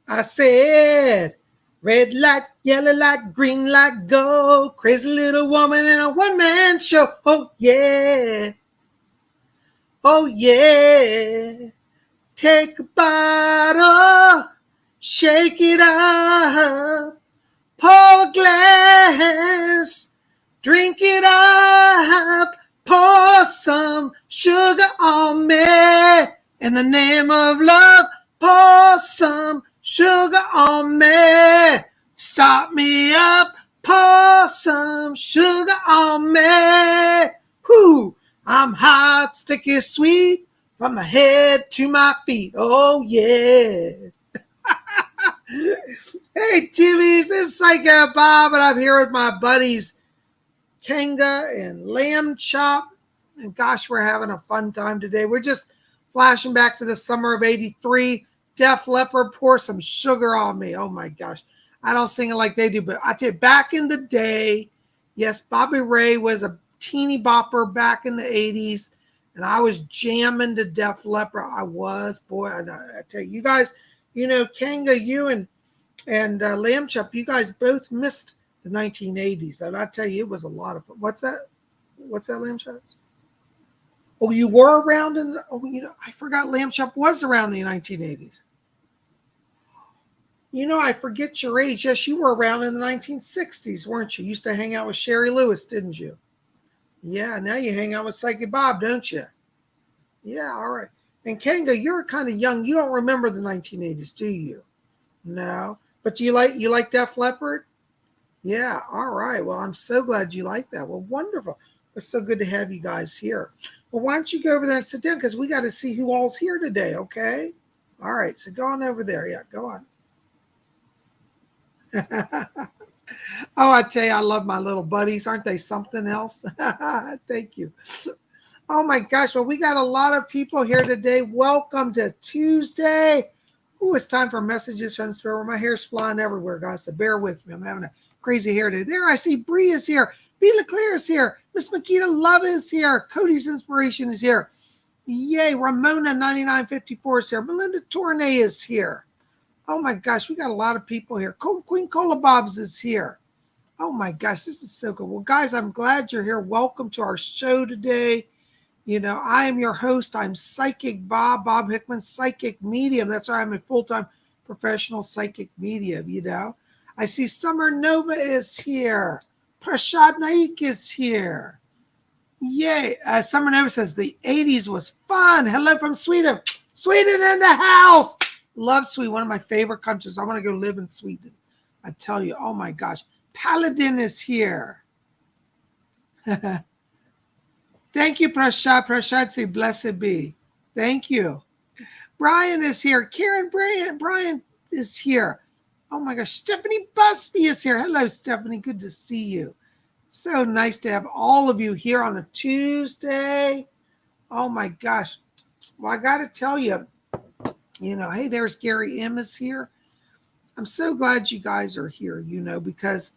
I said, red light, yellow light, green light, go. Crazy little woman in a one-man show. Oh, yeah. Oh, yeah. Take a bottle, shake it up, pour a glass, drink it up, pour some sugar on me. In the name of love, pour some sugar on me. Start me up, pour some sugar on me. Whoo, I'm hot, sticky, sweet, from my head to my feet. Oh, yeah. Hey, TVs, it's Psycho Bob, and I'm here with my buddies Kanga and Lamb Chop. And gosh, we're having a fun time today. We're just flashing back to the summer of '83. Def Leppard, pour some sugar on me. Oh my gosh. I don't sing it like they do, but I tell you, back in the day, yes, Bobby Ray was a teeny bopper back in the 80s, and I was jamming to Def Leppard. I was, boy, I tell you, you guys, Kanga, you and Lamb Chop, you guys both missed the 1980s, and I tell you, it was a lot of fun. What's that? What's that, Lamb Chop? Oh, you were around in. I forgot Lamb Chop was around the 1980s. I forget your age. Yes, you were around in the 1960s, weren't you? You used to hang out with Sherry Lewis, didn't you? Yeah, now you hang out with Psychic Bob, don't you? Yeah, all right. And Kanga, you're kind of young. You don't remember the 1980s, do you? No. But do you like Def Leppard? Yeah, all right. Well, I'm so glad you like that. Well, wonderful. It's so good to have you guys here. Well, why don't you go over there and sit down, because we got to see who all's here today, okay? All right, so go on over there. Yeah, go on. Oh, I tell you, I love my little buddies. Aren't they something else? Thank you. Oh my gosh, well, we got a lot of people here today. Welcome to Tuesday. Ooh, it's time for messages from the spirit world. My hair's flying everywhere, guys, so bear with me. I'm having a crazy hair day. There, I see Bree is here. B. LeClaire is here. Miss Makita Love is here. Cody's Inspiration is here. Yay, Ramona 9954 is here. Melinda Tournay is here. Oh my gosh, we got a lot of people here. Queen Cola Bobs is here. Oh my gosh, this is so good. Well, guys, I'm glad you're here. Welcome to our show today. I am your host. I'm Psychic Bob Hickman, psychic medium. That's why I'm a full-time professional psychic medium, I see Summer Nova is here. Prashad Naik is here. Yay. Summer Nova says the 80s was fun. Hello from Sweden. Sweden in the house. Love Sweden, one of my favorite countries. I want to go live in Sweden. I tell you, oh my gosh. Paladin is here. Thank you, Prashad. Prashad, say blessed be. Thank you. Brian is here. Karen Brian is here. Oh my gosh. Stephanie Busby is here. Hello, Stephanie. Good to see you. So nice to have all of you here on a Tuesday. Oh my gosh. Well, I got to tell you, hey, there's Gary M is here. I'm so glad you guys are here, because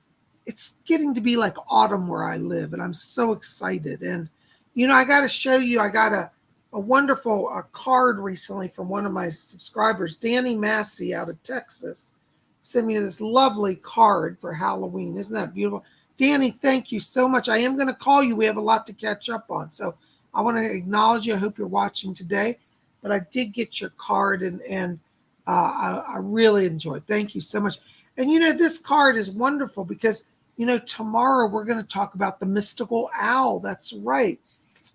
it's getting to be like autumn where I live, and I'm so excited. And, I got to show you, I got a wonderful card recently from one of my subscribers, Danny Massey out of Texas, sent me this lovely card for Halloween. Isn't that beautiful? Danny, thank you so much. I am going to call you. We have a lot to catch up on. So I want to acknowledge you. I hope you're watching today. But I did get your card, and I really enjoyed it. Thank you so much. And, this card is wonderful because, tomorrow we're going to talk about the mystical owl. That's right.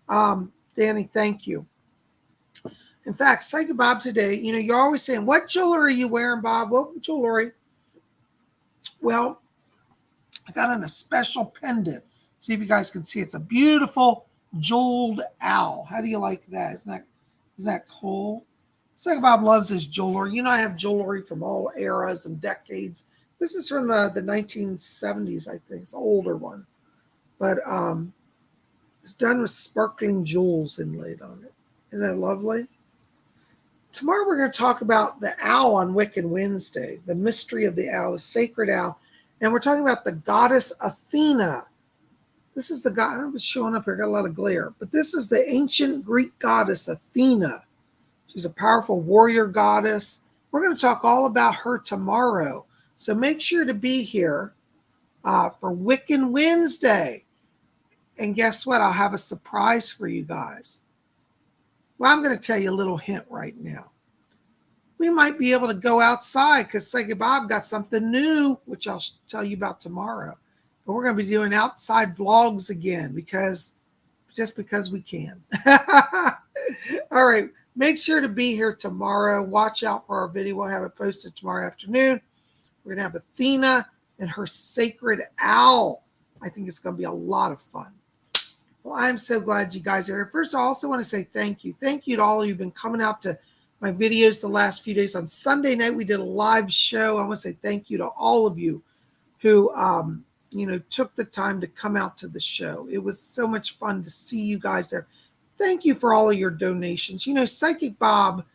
Danny, thank you. In fact, Psychic Bob today, you're always saying, what jewelry are you wearing, Bob? What jewelry? Well, I got on a special pendant. See if you guys can see. It's a beautiful jeweled owl. How do you like that? Isn't that cool? Psychic Bob loves his jewelry. I have jewelry from all eras and decades. This is from the 1970s, I think. It's an older one. But it's done with sparkling jewels inlaid on it. Isn't that lovely? Tomorrow we're going to talk about the owl on Wiccan Wednesday, the mystery of the owl, the sacred owl. And we're talking about the goddess Athena. This is the god. I don't know if it's showing up here. Got a lot of glare. But this is the ancient Greek goddess Athena. She's a powerful warrior goddess. We're going to talk all about her tomorrow. So make sure to be here for Wiccan Wednesday. And guess what? I'll have a surprise for you guys. Well, I'm going to tell you a little hint right now. We might be able to go outside because Psychic Bob got something new, which I'll tell you about tomorrow. But we're going to be doing outside vlogs again because we can. All right. Make sure to be here tomorrow. Watch out for our video. We'll have it posted tomorrow afternoon. We're going to have Athena and her sacred owl. I think it's going to be a lot of fun. Well, I'm so glad you guys are here. First, I also want to say thank you. Thank you to all of you who've been coming out to my videos the last few days. On Sunday night, we did a live show. I want to say thank you to all of you who, took the time to come out to the show. It was so much fun to see you guys there. Thank you for all of your donations. Psychic Bob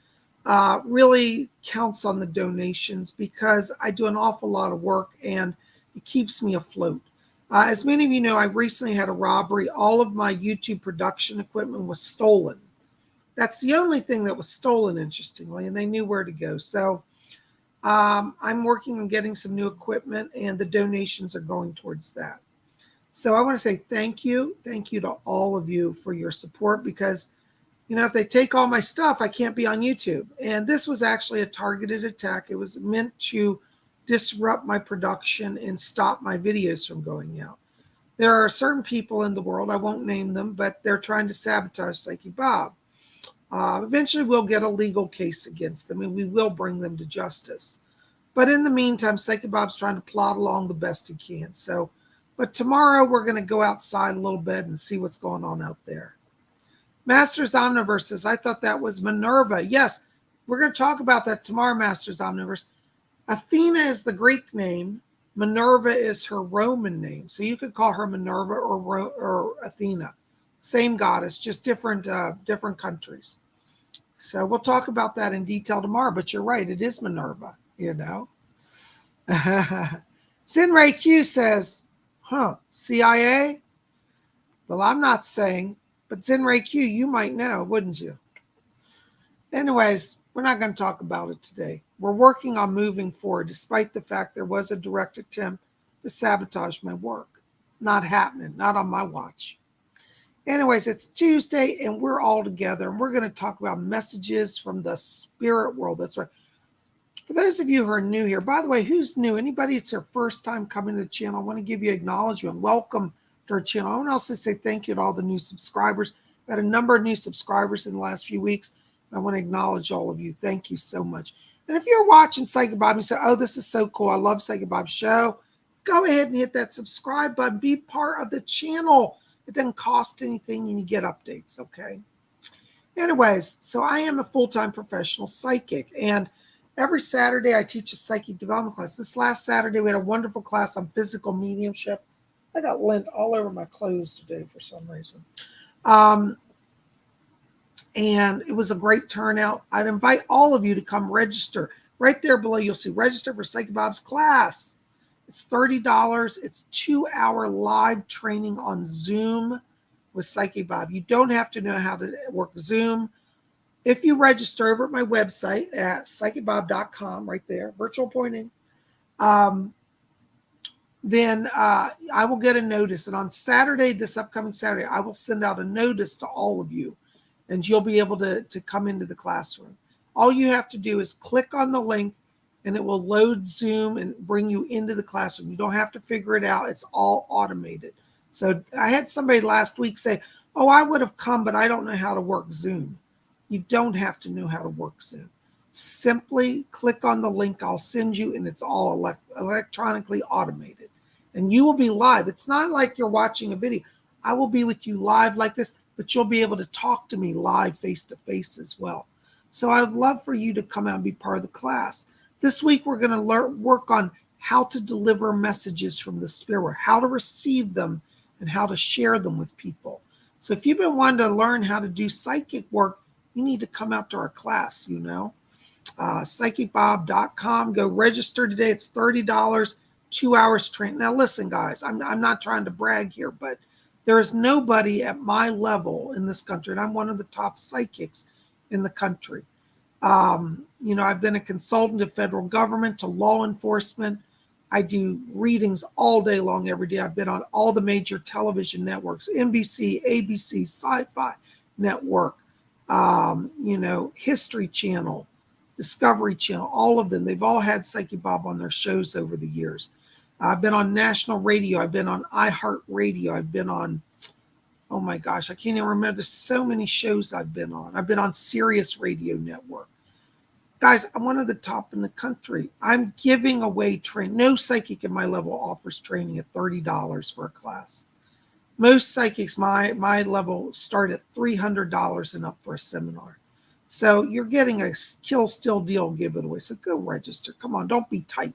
really counts on the donations because I do an awful lot of work and it keeps me afloat. As many of you know, I recently had a robbery. All of my YouTube production equipment was stolen. That's the only thing that was stolen, interestingly, and they knew where to go. So I'm working on getting some new equipment, and the donations are going towards that. So I want to say thank you. Thank you to all of you for your support because, if they take all my stuff, I can't be on YouTube. And this was actually a targeted attack. It was meant to disrupt my production and stop my videos from going out. There are certain people in the world, I won't name them, but they're trying to sabotage Psychic Bob. Eventually, we'll get a legal case against them, and we will bring them to justice. But in the meantime, Psychic Bob's trying to plod along the best he can. But tomorrow, we're going to go outside a little bit and see what's going on out there. Masters Omniverse says, I thought that was Minerva. Yes, we're going to talk about that tomorrow, Masters Omniverse. Athena is the Greek name. Minerva is her Roman name. So you could call her Minerva or Athena. Same goddess, just different countries. So we'll talk about that in detail tomorrow. But you're right, it is Minerva, Sinray Q says, CIA? Well, I'm not saying, but Sinray Q, you might know, wouldn't you? Anyways, we're not going to talk about it today. We're working on moving forward, despite the fact there was a direct attempt to sabotage my work. Not happening, not on my watch. Anyways, it's Tuesday, and we're all together, and we're going to talk about messages from the spirit world. That's right. For those of you who are new here, by the way, who's new? Anybody, it's their first time coming to the channel, I want to give you acknowledgement. Welcome to our channel. I want to also say thank you to all the new subscribers. We've had a number of new subscribers in the last few weeks. I want to acknowledge all of you. Thank you so much. And if you're watching Psychic Bob and you say, oh, this is so cool, I love Psychic Bob's show, go ahead and hit that subscribe button. Be part of the channel. It doesn't cost anything and you get updates, okay? Anyways, so I am a full-time professional psychic. And every Saturday I teach a psychic development class. This last Saturday we had a wonderful class on physical mediumship. I got lint all over my clothes today for some reason. And it was a great turnout. I'd invite all of you to come register. Right there below, you'll see register for Psychic Bob's class. It's $30. It's 2-hour live training on Zoom with Psychic Bob. You don't have to know how to work Zoom. If you register over at my website at PsychicBob.com, right there, virtual pointing, then I will get a notice. And on Saturday, this upcoming Saturday, I will send out a notice to all of you. And you'll be able to come into the classroom. All you have to do is click on the link and it will load Zoom and bring you into the classroom. You don't have to figure it out. It's all automated. So I had somebody last week say, oh, I would have come, but I don't know how to work Zoom. You don't have to know how to work Zoom. Simply click on the link I'll send you and it's all electronically automated. And you will be live. It's not like you're watching a video. I will be with you live like this, but you'll be able to talk to me live face-to-face as well. So I'd love for you to come out and be part of the class. This week, we're going to work on how to deliver messages from the spirit, how to receive them, and how to share them with people. So if you've been wanting to learn how to do psychic work, you need to come out to our class, PsychicBob.com. Go register today. It's $30, 2 hours training. Now, listen, guys, I'm not trying to brag here, but there is nobody at my level in this country, and I'm one of the top psychics in the country. I've been a consultant to federal government, to law enforcement. I do readings all day long, every day. I've been on all the major television networks, NBC, ABC, Sci-Fi Network, History Channel, Discovery Channel, all of them. They've all had Psychic Bob on their shows over the years. I've been on national radio. I've been on iHeartRadio. I've been on, oh my gosh, I can't even remember. There's so many shows I've been on. I've been on Sirius Radio Network. Guys, I'm one of the top in the country. I'm giving away training. No psychic at my level offers training at $30 for a class. Most psychics, my level, start at $300 and up for a seminar. So you're getting a kill still deal giveaway. So go register. Come on, don't be tight.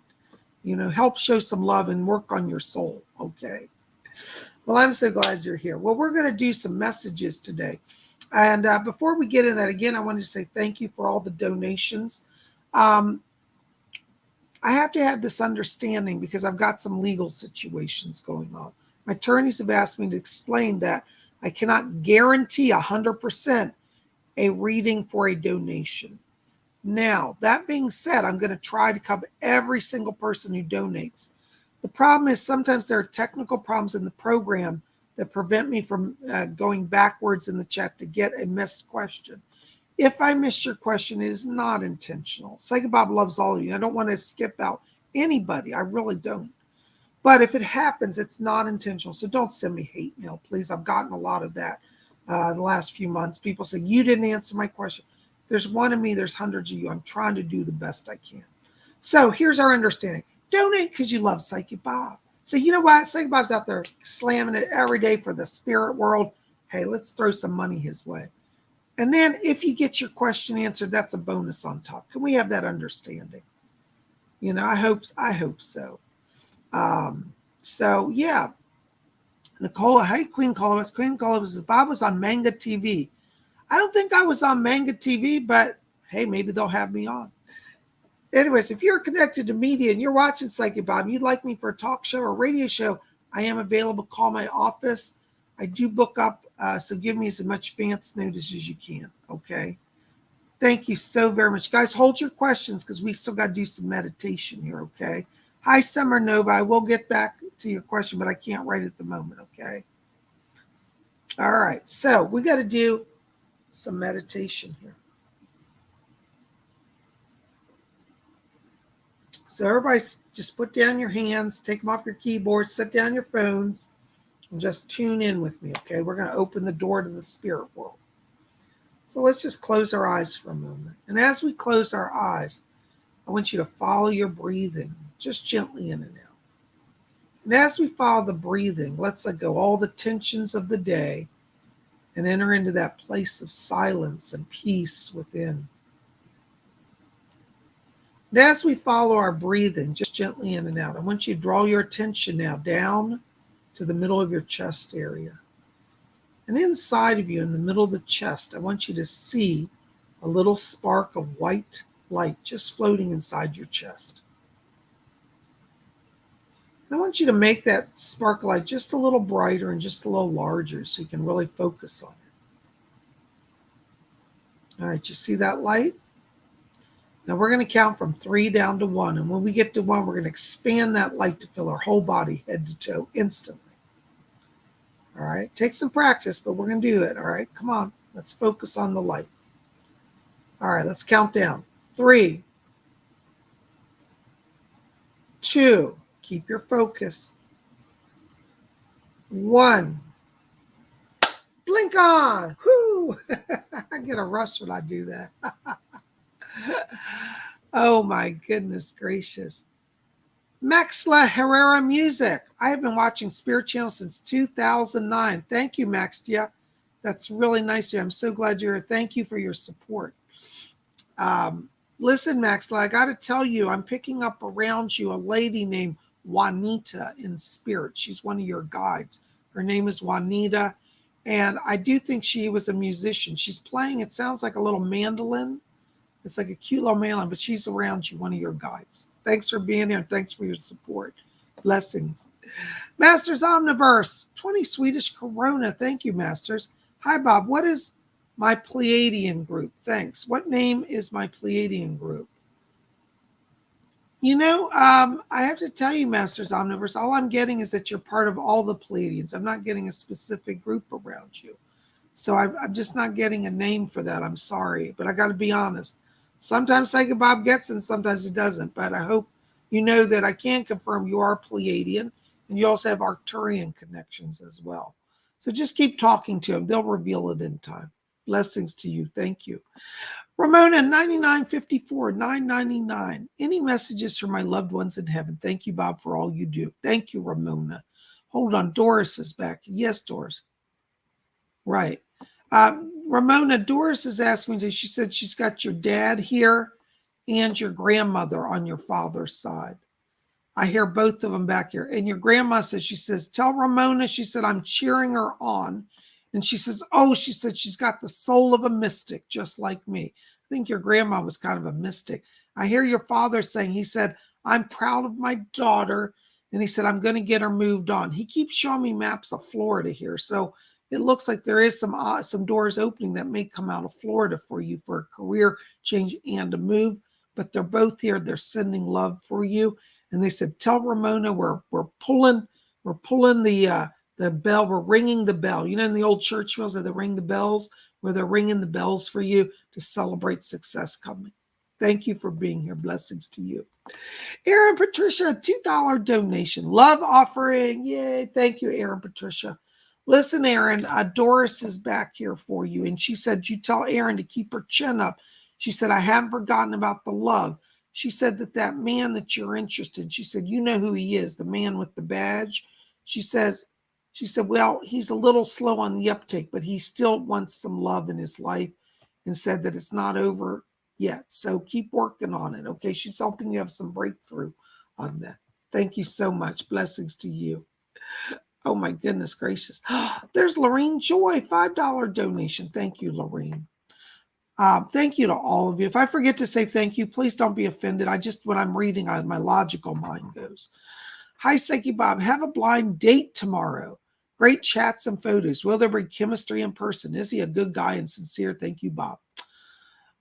Help show some love and work on your soul. Okay. Well, I'm so glad you're here. Well, we're going to do some messages today. And before we get into that, again, I wanted to say thank you for all the donations. I have to have this understanding because I've got some legal situations going on. My attorneys have asked me to explain that I cannot guarantee 100% a reading for a donation. Now, that being said, I'm going to try to cover every single person who donates. The problem is sometimes there are technical problems in the program that prevent me from going backwards in the chat to get a missed question. If I missed your question, it is not intentional. Psychic Bob loves all of you. I don't want to skip out anybody. I really don't. But if it happens, it's not intentional. So don't send me hate mail, please. I've gotten a lot of that the last few months. People say, you didn't answer my question. There's one of me. There's hundreds of you. I'm trying to do the best I can. So here's our understanding. Donate because you love Psychic Bob. So you know what? Psychic Bob's out there slamming it every day for the spirit world. Hey, let's throw some money his way. And then if you get your question answered, that's a bonus on top. Can we have that understanding? I hope so. So yeah. Nicola, hey, Queen Colobus. Queen Colobus says, Bob was on Manga TV. I don't think I was on Manga TV, but hey, maybe they'll have me on. Anyways, if you're connected to media and you're watching Psychic Bob and you'd like me for a talk show or radio show, I am available. Call my office. I do book up, so give me as much advance notice as you can, okay? Thank you so very much. Guys, hold your questions because we still got to do some meditation here, okay? Hi, Summer Nova. I will get back to your question, but I can't right at the moment, okay? All right, so we got to do some meditation here. So everybody just put down your hands, take them off your keyboards, set down your phones, and just tune in with me, okay? We're going to open the door to the spirit world. So let's just close our eyes for a moment. And as we close our eyes, I want you to follow your breathing, just gently in and out. And as we follow the breathing, let's let go all the tensions of the day and enter into that place of silence and peace within. And as we follow our breathing, just gently in and out, I want you to draw your attention now down to the middle of your chest area. And inside of you, in the middle of the chest, I want you to see a little spark of white light just floating inside your chest. And I want you to make that spark of light just a little brighter and just a little larger so you can really focus on it. All right, you see that light? Now we're going to count from 3 down to 1. And when we get to 1, we're going to expand that light to fill our whole body, head to toe, instantly. All right, take some practice, but we're going to do it. All right, come on. Let's focus on the light. All right, let's count down. 3, 2, keep your focus. 1. Blink on. Whoo! I get a rush when I do that. Oh my goodness gracious. Maxla Herrera Music. I have been watching Spirit Channel since 2009. Thank you, Maxtia. That's really nice of you. I'm so glad you're here. Thank you for your support. Listen, Maxla, I got to tell you, I'm picking up around you a lady named Juanita in spirit. She's one of your guides. Her name is Juanita, and I do think she was a musician. She's playing, it sounds like a little mandolin. It's like a cute little mandolin, but she's around you, one of your guides. Thanks for being here. Thanks for your support. Blessings. Masters Omniverse, 20 Swedish Corona. Thank you, Masters. Hi, Bob. What is My Pleiadian group. Thanks. What name is my Pleiadian group? I have to tell you, Masters Omniverse, all I'm getting is that you're part of all the Pleiadians. I'm not getting a specific group around you. So I'm just not getting a name for that. I'm sorry, but I got to be honest. Sometimes Psychic Bob gets it, sometimes he doesn't. But I hope you know that I can confirm you are Pleiadian, and you also have Arcturian connections as well. So just keep talking to them. They'll reveal it in time. Blessings to you. Thank you. Ramona, 9954, 999. Any messages for my loved ones in heaven? Thank you, Bob, for all you do. Thank you, Ramona. Hold on. Doris is back. Yes, Doris. Right. Ramona, Doris is asking me, she said she's got your dad here and your grandmother on your father's side. I hear both of them back here. And your grandma says, she says, tell Ramona, she said, I'm cheering her on. And she says, oh, she said, she's got the soul of a mystic, just like me. I think your grandma was kind of a mystic. I hear your father saying, he said, I'm proud of my daughter. And he said, I'm going to get her moved on. He keeps showing me maps of Florida here. So it looks like there is some doors opening that may come out of Florida for you for a career change and a move. But they're both here. They're sending love for you. And they said, tell Ramona we're pulling the bell. We're ringing the bell. You know, in the old church bells, they ring the bells, where they're ringing the bells for you to celebrate success coming. Thank you for being here. Blessings to you. Aaron Patricia, $2 donation. Love offering. Yay. Thank you, Aaron Patricia. Listen, Aaron, Doris is back here for you. And she said, you tell Aaron to keep her chin up. She said, I haven't forgotten about the love. She said that man that you're interested in, she said, you know who he is, the man with the badge. She said, well, he's a little slow on the uptake, but he still wants some love in his life, and said that it's not over yet. So keep working on it. Okay. She's helping you have some breakthrough on that. Thank you so much. Blessings to you. Oh my goodness gracious. There's Lorene Joy, $5 donation. Thank you, Lorene. Thank you to all of you. If I forget to say thank you, please don't be offended. When I'm reading, my logical mind goes. Hi, Psychic Bob. Have a blind date tomorrow. Great chats and photos. Will there be chemistry in person? Is he a good guy and sincere? Thank you, Bob.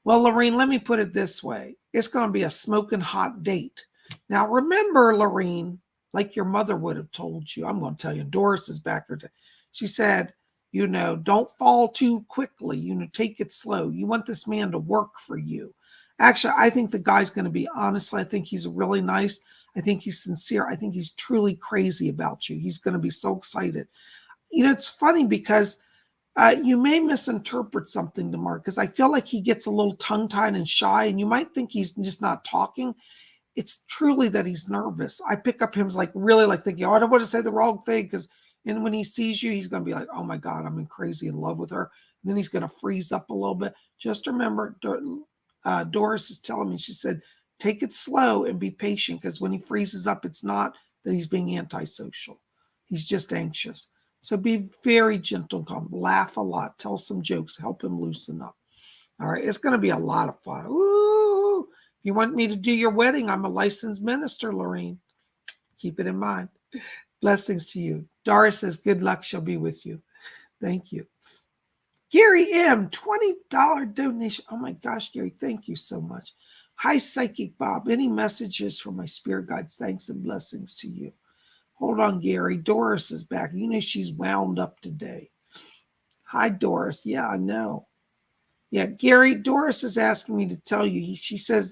Well, Lorene, let me put it this way. It's going to be a smoking hot date. Now, remember, Lorene, like your mother would have told you, I'm going to tell you, Doris is back there. She said, don't fall too quickly. Take it slow. You want this man to work for you. Actually, I think the guy's going to be honest. I think he's really nice. I think he's sincere. I think he's truly crazy about you. He's going to be so excited. It's funny because you may misinterpret something to Mark, because I feel like he gets a little tongue-tied and shy, and you might think he's just not talking. It's truly that he's nervous. I pick up him really thinking, oh, I don't want to say the wrong thing, and when he sees you, he's going to be like, oh my God, I'm crazy in love with her. And then he's going to freeze up a little bit. Just remember, Doris is telling me, she said, take it slow and be patient, because when he freezes up, it's not that he's being antisocial. He's just anxious. So be very gentle and calm. Laugh a lot. Tell some jokes. Help him loosen up. All right. It's going to be a lot of fun. Woo! If you want me to do your wedding, I'm a licensed minister, Lorene. Keep it in mind. Blessings to you. Doris says, good luck. She'll be with you. Thank you. Gary M., $20 donation. Oh my gosh, Gary, thank you so much. Hi, Psychic Bob. Any messages from my spirit guides? Thanks and blessings to you. Hold on, Gary. Doris is back. She's wound up today. Hi, Doris. Yeah, I know. Yeah, Gary, Doris is asking me to tell you. She said,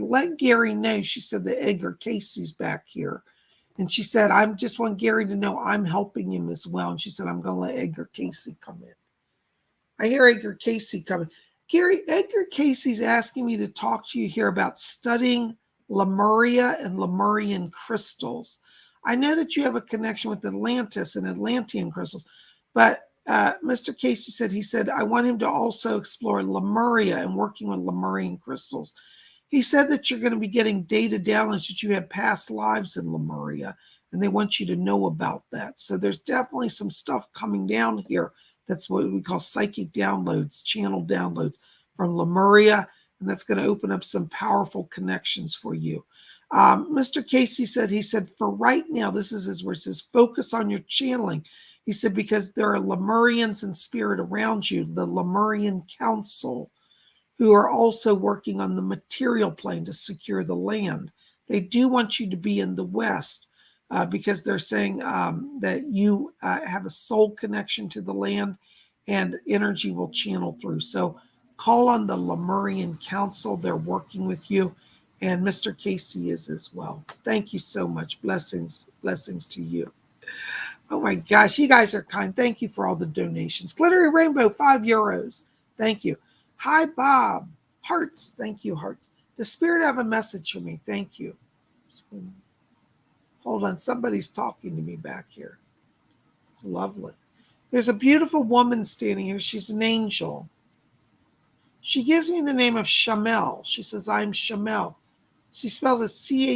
let Gary know. She said that Edgar Casey's back here. And she said, I just want Gary to know I'm helping him as well. And she said, I'm going to let Edgar Casey come in. I hear Edgar Casey coming. Gary, Edgar Casey's asking me to talk to you here about studying Lemuria and Lemurian crystals. I know that you have a connection with Atlantis and Atlantean crystals, but Mr. Casey said, I want him to also explore Lemuria and working with Lemurian crystals. He said that you're going to be getting data downloads that you had past lives in Lemuria, and they want you to know about that. So there's definitely some stuff coming down here. That's what we call psychic downloads, channel downloads from Lemuria, and that's going to open up some powerful connections for you. Mr. Casey said, for right now, this is his word, says, focus on your channeling. He said, because there are Lemurians in spirit around you, the Lemurian Council, who are also working on the material plane to secure the land. They do want you to be in the West because they're saying that you have a soul connection to the land and energy will channel through. So call on the Lemurian Council. They're working with you. And Mr. Casey is as well. Thank you so much. Blessings to you. Oh my gosh, you guys are kind. Thank you for all the donations. Glittery Rainbow, €5. Thank you. Hi, Bob. Hearts. Thank you, hearts. Does Spirit have a message for me? Thank you. Hold on. Somebody's talking to me back here. It's lovely. There's a beautiful woman standing here. She's an angel. She gives me the name of Shamel. She says, I'm Shamel. She spells it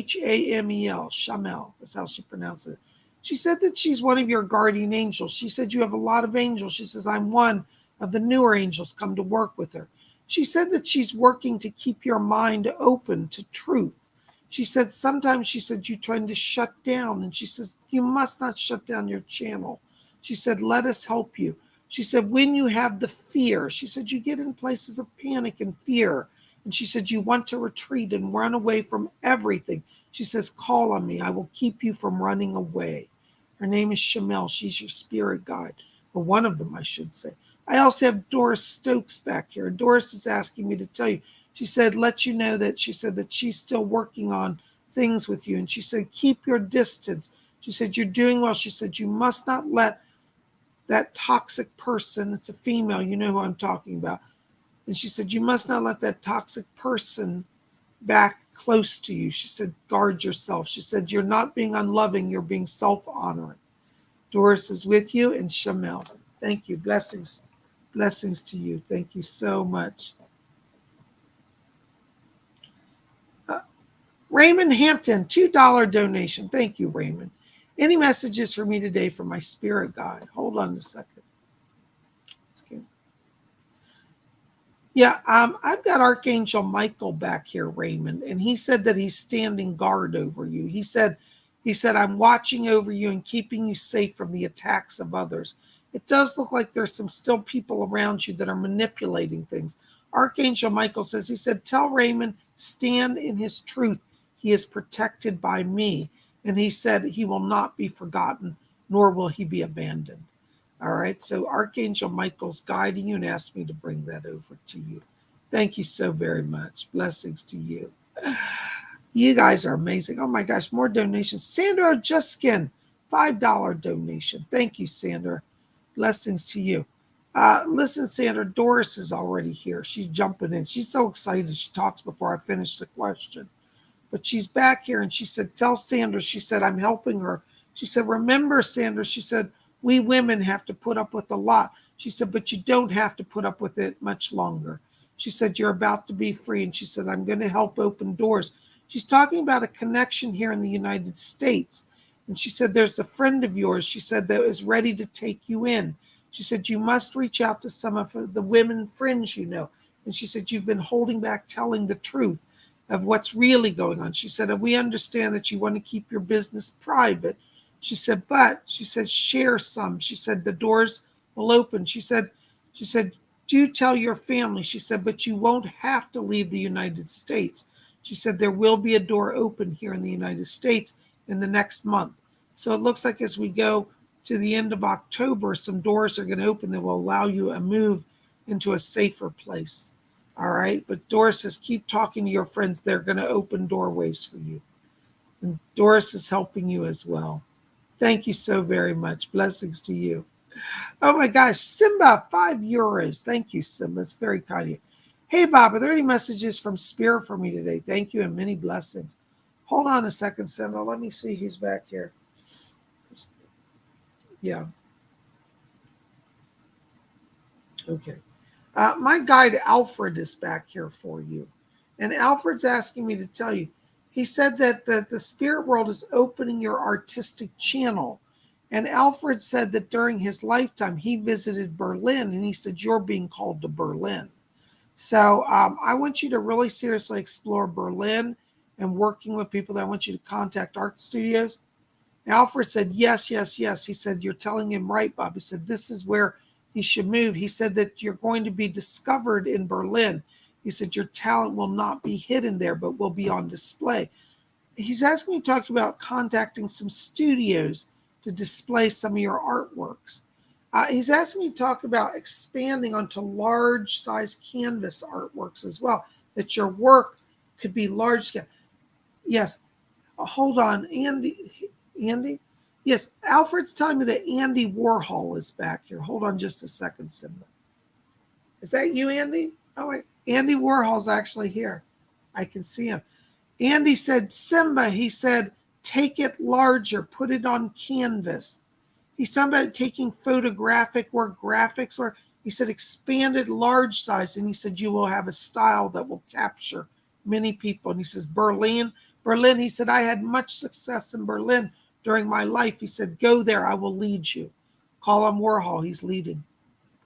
Chamel. Shamel. That's how she pronounces it. She said that she's one of your guardian angels. She said you have a lot of angels. She says, I'm one of the newer angels come to work with her. She said that she's working to keep your mind open to truth. She said sometimes you're trying to shut down. And she says, you must not shut down your channel. She said, let us help you. She said, when you have the fear, she said, you get in places of panic and fear. And she said, you want to retreat and run away from everything. She says, call on me. I will keep you from running away. Her name is Shamel. She's your spirit guide, or one of them, I should say. I also have Doris Stokes back here. Doris is asking me to tell you. She said, let you know that she said that she's still working on things with you. And she said, keep your distance. She said, you're doing well. She said, you must not let that toxic person, it's a female, you know who I'm talking about. And she said, you must not let that toxic person back close to you. She said, guard yourself. She said, you're not being unloving, you're being self-honoring. Doris is with you, and Shamel. Thank you. Blessings to you. Thank you so much. Raymond Hampton, $2 donation. Thank you, Raymond. Any messages for me today from my spirit guide? Hold on a second. Yeah, I've got Archangel Michael back here, Raymond, and he said that he's standing guard over you. He said, I'm watching over you and keeping you safe from the attacks of others. It does look like there's some still people around you that are manipulating things. Archangel Michael says, he said, tell Raymond, stand in his truth. He is protected by me. And he said he will not be forgotten, nor will he be abandoned. All right, so Archangel Michael's guiding you and asked me to bring that over to you. Thank you so very much. Blessings to you. You guys are amazing. Oh my gosh, more donations. Sandra Juskin, $5 donation. Thank you, Sandra. Blessings to you. Listen, Sandra, Doris is already here. She's jumping in. She's so excited. She talks before I finish the question. But she's back here and she said, tell Sandra, she said, I'm helping her. She said, remember, Sandra, she said, we women have to put up with a lot. She said, but you don't have to put up with it much longer. She said, you're about to be free. And she said, I'm going to help open doors. She's talking about a connection here in the United States. And she said, there's a friend of yours, she said, that is ready to take you in. She said, you must reach out to some of the women friends you know. And she said, you've been holding back telling the truth of what's really going on. She said, we understand that you want to keep your business private. She said, but she said, share some. She said, the doors will open. She said, do tell your family. She said, but you won't have to leave the United States. She said, there will be a door open here in the United States in the next month. So it looks like as we go to the end of October, some doors are going to open that will allow you a move into a safer place. All right. But Doris says, keep talking to your friends. They're going to open doorways for you. And Doris is helping you as well. Thank you so very much. Blessings to you. Oh my gosh, Simba, €5. Thank you, Simba. It's very kind of you. Hey, Bob, are there any messages from Spirit for me today? Thank you and many blessings. Hold on a second, Simba. Let me see who's back here. Yeah. Okay. My guide, Alfred, is back here for you. And Alfred's asking me to tell you, he said that the spirit world is opening your artistic channel. And Alfred said that during his lifetime, he visited Berlin, and he said, you're being called to Berlin. So I want you to really seriously explore Berlin and working with people there. I want you to contact art studios Alfred said, yes, yes, yes. He said, you're telling him right, Bob. He said, this is where he should move. He said that you're going to be discovered in Berlin. He said, your talent will not be hidden there, but will be on display. He's asking me to talk about contacting some studios to display some of your artworks. He's asking me to talk about expanding onto large size canvas artworks as well, that your work could be large scale. Yes. Hold on, Andy? Yes, Alfred's telling me that Andy Warhol is back here. Hold on just a second, Simba. Is that you, Andy? Oh, wait. Andy Warhol's actually here. I can see him. Andy said, Simba, he said, take it larger, put it on canvas. He's talking about taking photographic work, graphics, or he said expanded large size. And he said, you will have a style that will capture many people. And he says, Berlin, he said, I had much success in Berlin during my life. He said, go there, I will lead you. Call him Warhol, he's leading.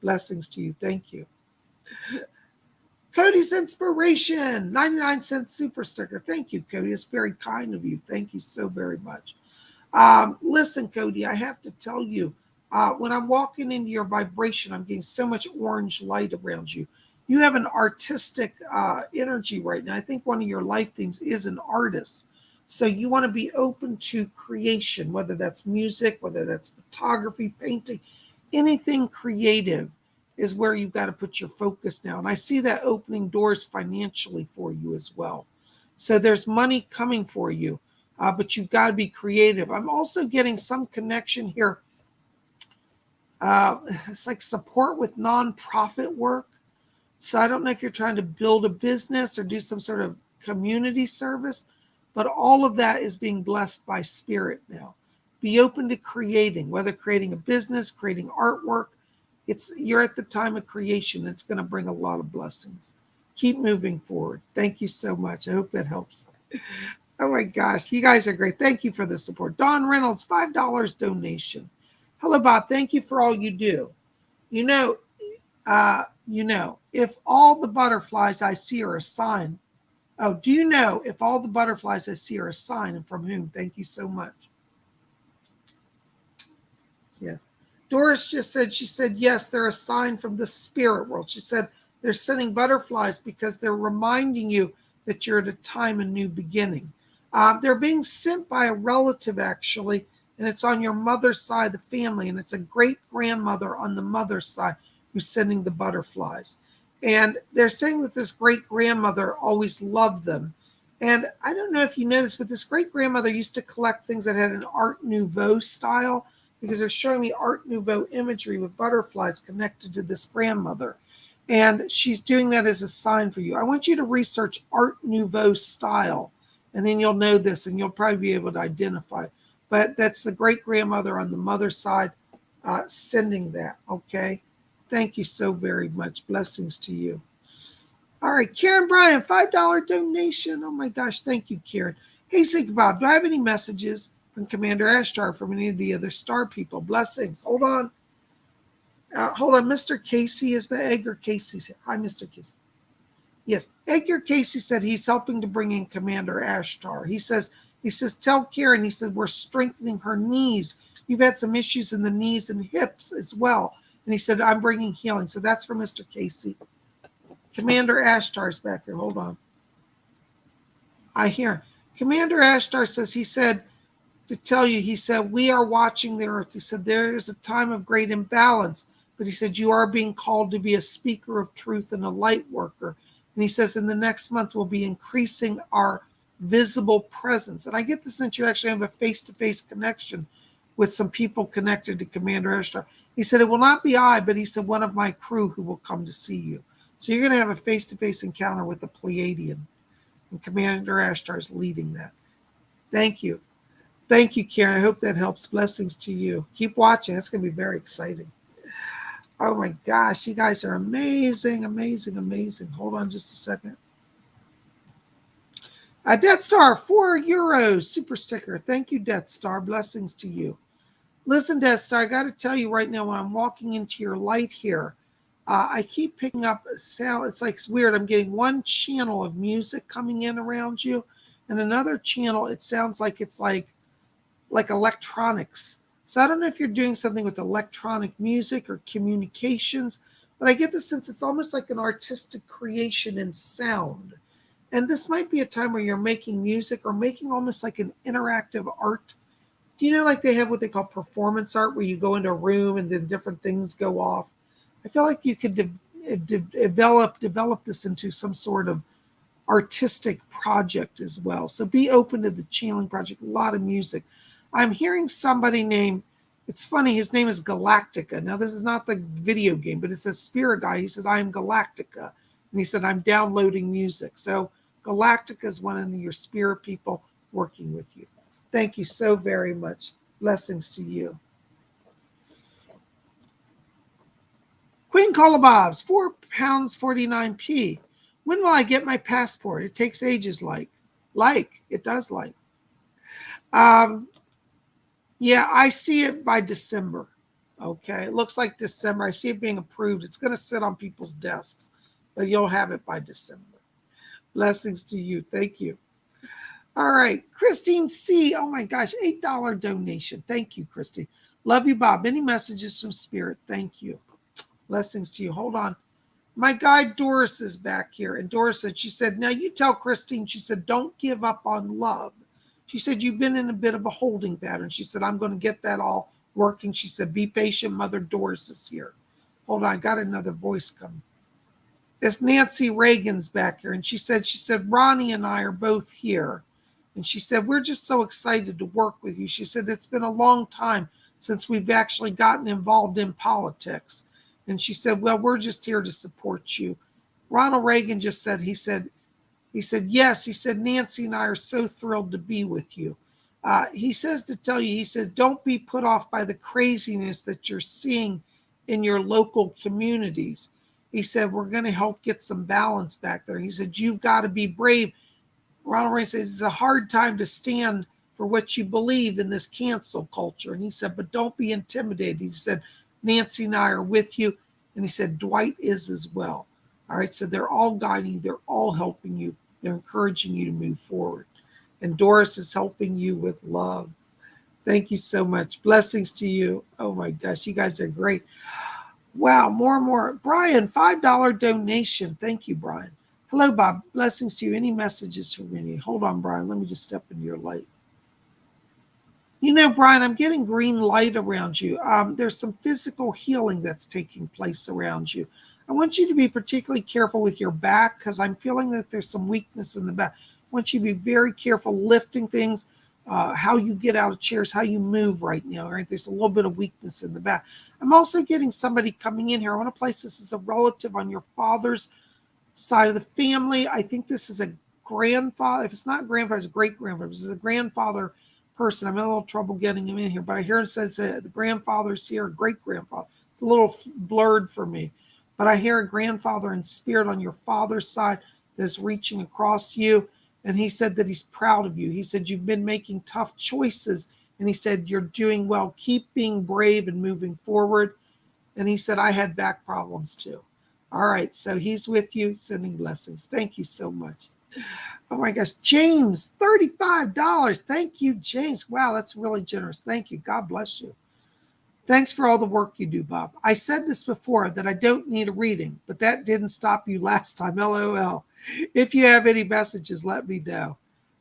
Blessings to you, thank you. Cody's Inspiration, 99-cent super sticker. Thank you, Cody. It's very kind of you. Thank you so very much. Listen, Cody, I have to tell you, when I'm walking into your vibration, I'm getting so much orange light around you. You have an artistic energy right now. I think one of your life themes is an artist. So you want to be open to creation, whether that's music, whether that's photography, painting, anything creative is where you've got to put your focus now. And I see that opening doors financially for you as well. So there's money coming for you, but you've got to be creative. I'm also getting some connection here. It's like support with nonprofit work. So I don't know if you're trying to build a business or do some sort of community service, but all of that is being blessed by spirit now. Be open to creating, whether creating a business, creating artwork. You're at the time of creation. It's going to bring a lot of blessings. Keep moving forward. Thank you so much. I hope that helps. Oh my gosh, you guys are great. Thank you for the support. Don Reynolds, $5 donation. Hello, Bob. Thank you for all you do. You know, if all the butterflies I see are a sign. Oh, do you know if all the butterflies I see are a sign and from whom? Thank you so much. Yes. Doris just said, she said, yes, they're a sign from the spirit world. She said, they're sending butterflies because they're reminding you that you're at a time of new beginning. They're being sent by a relative, actually, and it's on your mother's side of the family, and it's a great-grandmother on the mother's side who's sending the butterflies. And they're saying that this great-grandmother always loved them. And I don't know if you know this, but this great-grandmother used to collect things that had an Art Nouveau style, because they're showing me Art Nouveau imagery with butterflies connected to this grandmother. And she's doing that as a sign for you. I want you to research Art Nouveau style, and then you'll know this, and you'll probably be able to identify. But that's the great-grandmother on the mother's side sending that, okay? Thank you so very much. Blessings to you. All right, Karen Bryan, $5 donation. Oh, my gosh. Thank you, Karen. Hey, Psychic Bob, do I have any messages from Commander Ashtar from any of the other star people? Blessings. Hold on. Mr. Casey is the Edgar Casey. Hi, Mr. Casey. Yes, Edgar Casey said he's helping to bring in Commander Ashtar. He says, tell Karen, he said, we're strengthening her knees. You've had some issues in the knees and hips as well. And he said, I'm bringing healing. So that's for Mr. Casey. Commander Ashtar's back here. Hold on. I hear. Commander Ashtar says, he said, to tell you, he said, we are watching the earth. He said, there is a time of great imbalance. But he said, you are being called to be a speaker of truth and a light worker. And he says, in the next month, we'll be increasing our visible presence. And I get the sense you actually have a face-to-face connection with some people connected to Commander Ashtar. He said, it will not be I, but he said, one of my crew who will come to see you. So you're going to have a face-to-face encounter with a Pleiadian. And Commander Ashtar is leading that. Thank you. Thank you, Karen. I hope that helps. Blessings to you. Keep watching. It's going to be very exciting. Oh, my gosh. You guys are amazing, amazing, amazing. Hold on just a second. Death Star, €4. Super sticker. Thank you, Death Star. Blessings to you. Listen, Death Star, I got to tell you right now, when I'm walking into your light here, I keep picking up a sound. It's like it's weird. I'm getting one channel of music coming in around you, and another channel, it sounds like it's like like electronics. So I don't know if you're doing something with electronic music or communications, but I get the sense it's almost like an artistic creation in sound. And this might be a time where you're making music or making almost like an interactive art. Do you know, like they have what they call performance art, where you go into a room and then different things go off? I feel like you could develop this into some sort of artistic project as well. So be open to the channeling project. A lot of music. I'm hearing somebody named, it's funny, his name is Galactica. Now, this is not the video game, but it's a spirit guy. He said, I am Galactica. And he said, I'm downloading music. So Galactica is one of your spirit people working with you. Thank you so very much. Blessings to you. Queen Colabobs, £4.49. When will I get my passport? It takes ages, it does. Yeah, I see it by December. Okay, it looks like December. I see it being approved. It's going to sit on people's desks, but you'll have it by December. Blessings to you. Thank you. All right, Christine C. Oh my gosh, $8 donation. Thank you, Christine. Love you, Bob. Any messages from Spirit? Thank you. Blessings to you. Hold on. My guide Doris is back here. And Doris said, she said, now you tell Christine, she said, don't give up on love. She said, you've been in a bit of a holding pattern. She said, I'm going to get that all working. She said, be patient. Mother Doris is here. Hold on. I got another voice coming. It's Nancy Reagan's back here. And she said, Ronnie and I are both here. And she said, we're just so excited to work with you. She said, it's been a long time since we've actually gotten involved in politics. And she said, well, we're just here to support you. Ronald Reagan just said, he said, yes. He said, Nancy and I are so thrilled to be with you. He says to tell you, he says, don't be put off by the craziness that you're seeing in your local communities. He said, we're going to help get some balance back there. He said, you've got to be brave. Ronald Reagan said, it's a hard time to stand for what you believe in this cancel culture. And he said, but don't be intimidated. He said, Nancy and I are with you. And he said, Dwight is as well. All right, so they're all guiding you. They're all helping you. They're encouraging you to move forward. And Doris is helping you with love. Thank you so much. Blessings to you. Oh my gosh, you guys are great. Wow, more and more. Brian, $5 donation. Thank you, Brian. Hello, Bob. Blessings to you. Any messages from me? Hold on, Brian. Let me just step into your light. You know, Brian, I'm getting green light around you. There's some physical healing that's taking place around you. I want you to be particularly careful with your back because I'm feeling that there's some weakness in the back. I want you to be very careful lifting things, how you get out of chairs, how you move right now. Right? There's a little bit of weakness in the back. I'm also getting somebody coming in here. I want to place this as a relative on your father's side of the family. I think this is a grandfather. If it's not grandfather, it's a great-grandfather. This is a grandfather person. I'm in a little trouble getting him in here, but I hear it says the grandfather's here, great-grandfather. It's a little blurred for me, but I hear a grandfather in spirit on your father's side that's reaching across you, and he said that he's proud of you. He said you've been making tough choices, and he said you're doing well. Keep being brave and moving forward. And he said, I had back problems too. All right, so he's with you, sending blessings. Thank you so much. Oh my gosh, James, $35. Thank you, James. Wow, that's really generous. Thank you. God bless you. Thanks for all the work you do, Bob. I said this before that I don't need a reading, but that didn't stop you last time. LOL. If you have any messages, let me know.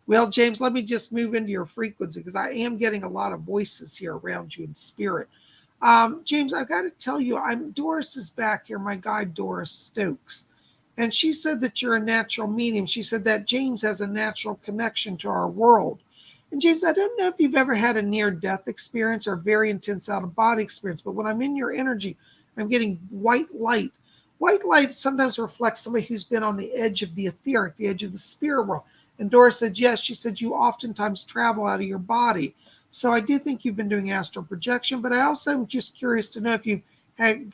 Well, James, let me just move into your frequency because I am getting a lot of voices here around you in spirit. James, I've got to tell you, Doris is back here, my guide Doris Stokes. And she said that you're a natural medium. She said that James has a natural connection to our world. And James, I don't know if you've ever had a near-death experience or a very intense out-of-body experience, but when I'm in your energy, I'm getting white light. White light sometimes reflects somebody who's been on the edge of the etheric, the edge of the spirit world. And Doris said, yes, she said you oftentimes travel out of your body. So I do think you've been doing astral projection, but I also am just curious to know if you've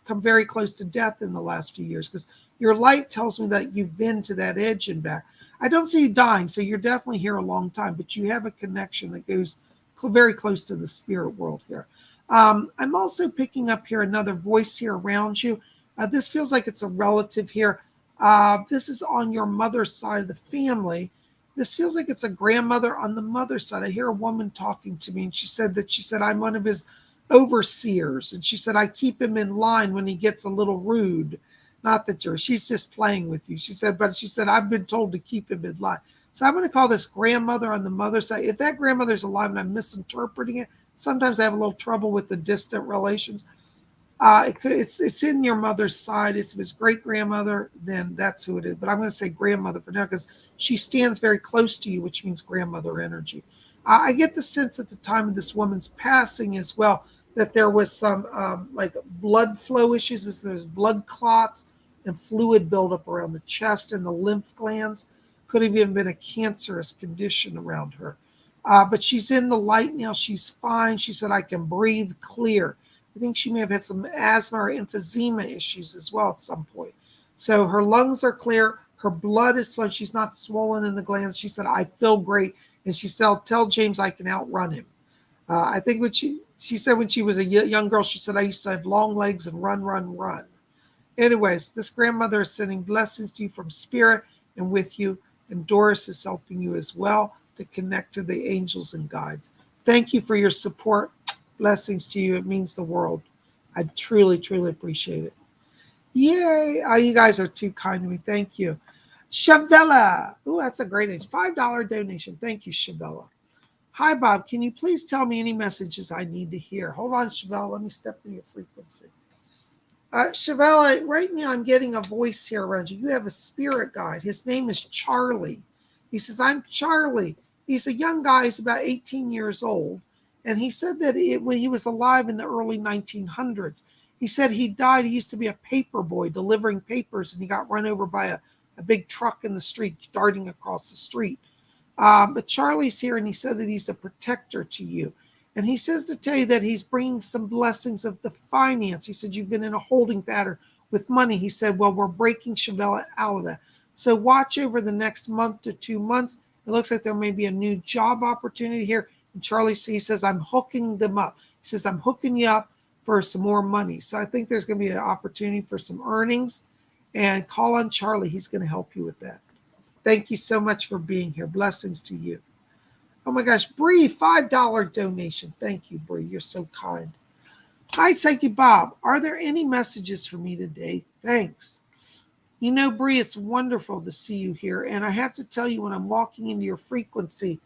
come very close to death in the last few years, because your light tells me that you've been to that edge and back. I don't see you dying, so you're definitely here a long time, but you have a connection that goes very close to the spirit world here. I'm also picking up here another voice here around you. This feels like it's a relative here. This is on your mother's side of the family. This feels like it's a grandmother on the mother's side. I hear a woman talking to me, and she said, I'm one of his overseers. And she said, I keep him in line when he gets a little rude. Not that she's just playing with you. She said, I've been told to keep him in line. So I'm going to call this grandmother on the mother's side. If that grandmother's alive and I'm misinterpreting it, sometimes I have a little trouble with the distant relations. It's in your mother's side. It's his great grandmother, then that's who it is. But I'm going to say grandmother for now because she stands very close to you, which means grandmother energy. I get the sense at the time of this woman's passing as well that there was some like blood flow issues. There's blood clots and fluid buildup around the chest and the lymph glands. Could have even been a cancerous condition around her. But she's in the light now. She's fine. She said, I can breathe clear. I think she may have had some asthma or emphysema issues as well at some point. So her lungs are clear. Her blood is flowing. She's not swollen in the glands. She said, I feel great. And she said, tell James I can outrun him. I think what she said when she was a young girl, she said, I used to have long legs and run. Anyways, this grandmother is sending blessings to you from spirit and with you. And Doris is helping you as well to connect to the angels and guides. Thank you for your support. Blessings to you. It means the world. I truly, truly appreciate it. Yay. Oh, you guys are too kind to me. Thank you. Shavella. Oh, that's a great age. $5 donation. Thank you, Shavella. Hi, Bob. Can you please tell me any messages I need to hear? Hold on, Shavella. Let me step in your frequency. Shavella, right now I'm getting a voice here around you. You have a spirit guide. His name is Charlie. He says, I'm Charlie. He's a young guy. He's about 18 years old. And he said that when he was alive in the early 1900s, he said he died. He used to be a paper boy delivering papers, and he got run over by a big truck in the street, darting across the street. But Charlie's here, and he said that he's a protector to you. And he says to tell you that he's bringing some blessings of the finance. He said, you've been in a holding pattern with money. He said, well, we're breaking Shavella out of that. So watch over the next month to 2 months. It looks like there may be a new job opportunity here. And Charlie, he says, I'm hooking them up. He says, I'm hooking you up for some more money. So I think there's going to be an opportunity for some earnings. And call on Charlie. He's going to help you with that. Thank you so much for being here. Blessings to you. Oh my gosh, Bree, $5 donation. Thank you, Bree. You're so kind. Hi, Psychic Bob. Are there any messages for me today? Thanks. You know, Bree, it's wonderful to see you here. And I have to tell you, when I'm walking into your frequency,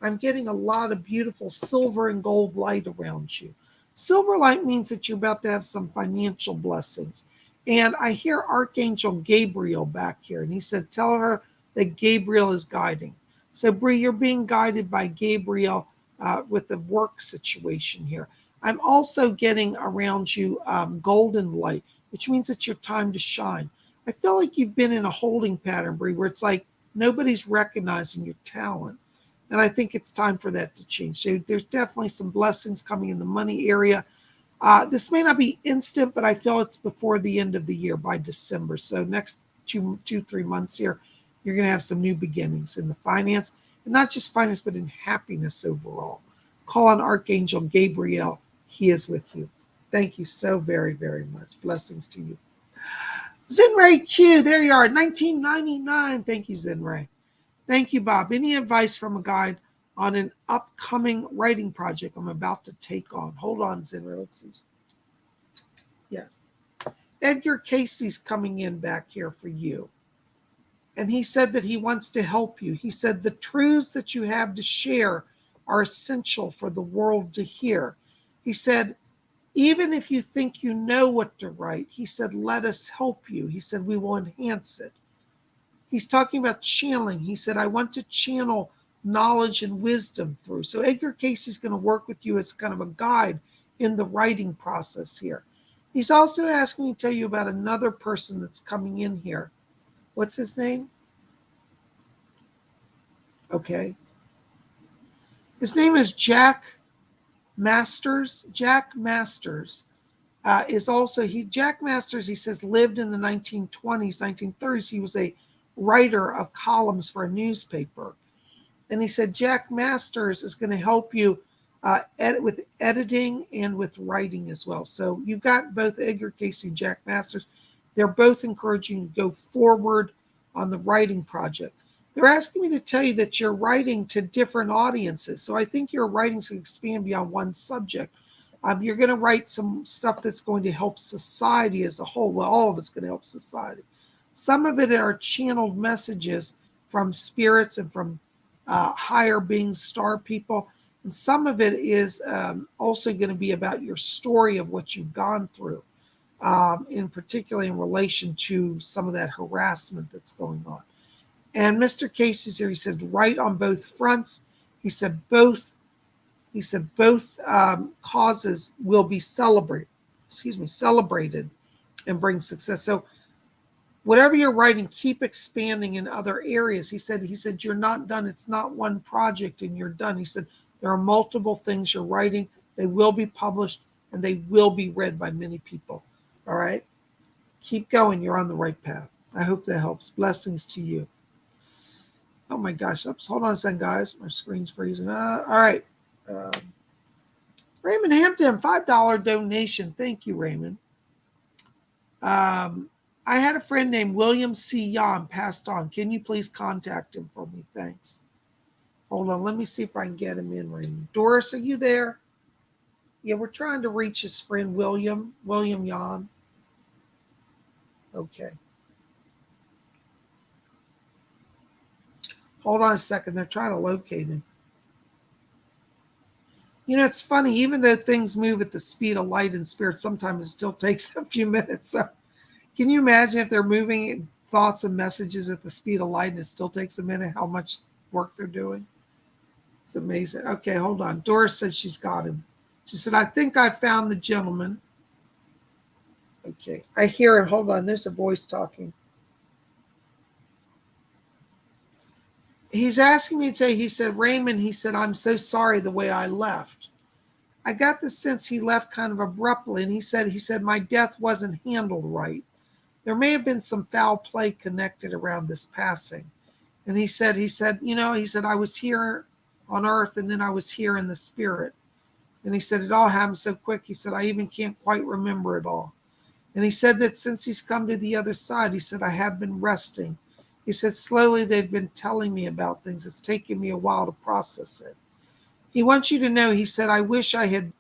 I'm getting a lot of beautiful silver and gold light around you. Silver light means that you're about to have some financial blessings. And I hear Archangel Gabriel back here. And he said, tell her that Gabriel is guiding. So, Bree, you're being guided by Gabriel with the work situation here. I'm also getting around you golden light, which means it's your time to shine. I feel like you've been in a holding pattern, Bree, where it's like nobody's recognizing your talent. And I think it's time for that to change. So there's definitely some blessings coming in the money area. This may not be instant, but I feel it's before the end of the year, by December. So next 3 months here, you're going to have some new beginnings in the finance, and not just finance, but in happiness overall. Call on Archangel Gabriel. He is with you. Thank you so very, very much. Blessings to you. Zenray Q, there you are, 1999. Thank you, Zenray. Thank you, Bob. Any advice from a guide on an upcoming writing project I'm about to take on? Hold on, Zenray. Let's see. Yes. Edgar Casey's coming in back here for you. And he said that he wants to help you. He said the truths that you have to share are essential for the world to hear. He said, even if you think you know what to write, he said, let us help you. He said, we will enhance it. He's talking about channeling. He said, I want to channel knowledge and wisdom through. So Edgar Casey's going to work with you as kind of a guide in the writing process here. He's also asking me to tell you about another person that's coming in here. What's his name? Okay. His name is Jack Masters. Jack Masters Jack Masters, he says, lived in the 1920s, 1930s. He was a writer of columns for a newspaper. And he said, Jack Masters is going to help you with editing and with writing as well. So you've got both Edgar Casey and Jack Masters. They're both encouraging you to go forward on the writing project. They're asking me to tell you that you're writing to different audiences. So I think your writings can expand beyond one subject. You're going to write some stuff that's going to help society as a whole. Well, all of it's going to help society. Some of it are channeled messages from spirits and from higher beings, star people. And some of it is also going to be about your story of what you've gone through, in particularly in relation to some of that harassment that's going on. And Mr. Casey's here. He said, right on both fronts. He said both causes will be celebrated and bring success. So whatever you're writing, keep expanding in other areas. He said, you're not done. It's not one project and you're done. He said, there are multiple things you're writing. They will be published and they will be read by many people. All right. Keep going. You're on the right path. I hope that helps. Blessings to you. Oh my gosh. Oops, hold on a second, guys. My screen's freezing. All right. Raymond Hampton, $5 donation. Thank you, Raymond. I had a friend named William C. Yan passed on. Can you please contact him for me? Thanks. Hold on. Let me see if I can get him in, Raymond. Doris, are you there? Yeah, we're trying to reach his friend William Yan. Okay. Hold on a second. They're trying to locate him. You know, it's funny. Even though things move at the speed of light and spirit, sometimes it still takes a few minutes. So can you imagine if they're moving thoughts and messages at the speed of light and it still takes a minute, how much work they're doing? It's amazing. Okay, hold on. Doris said she's got him. She said, I think I found the gentleman. Okay, I hear him. Hold on. There's a voice talking. He's asking me to tell you, he said, Raymond, he said, I'm so sorry the way I left. I got the sense he left kind of abruptly. And he said, my death wasn't handled right. There may have been some foul play connected around this passing. And he said, I was here on earth and then I was here in the spirit. And he said, it all happened so quick. He said, I even can't quite remember it all. And he said that since he's come to the other side, he said, I have been resting. He said, slowly they've been telling me about things. It's taken me a while to process it. He wants you to know, he said, I wish I had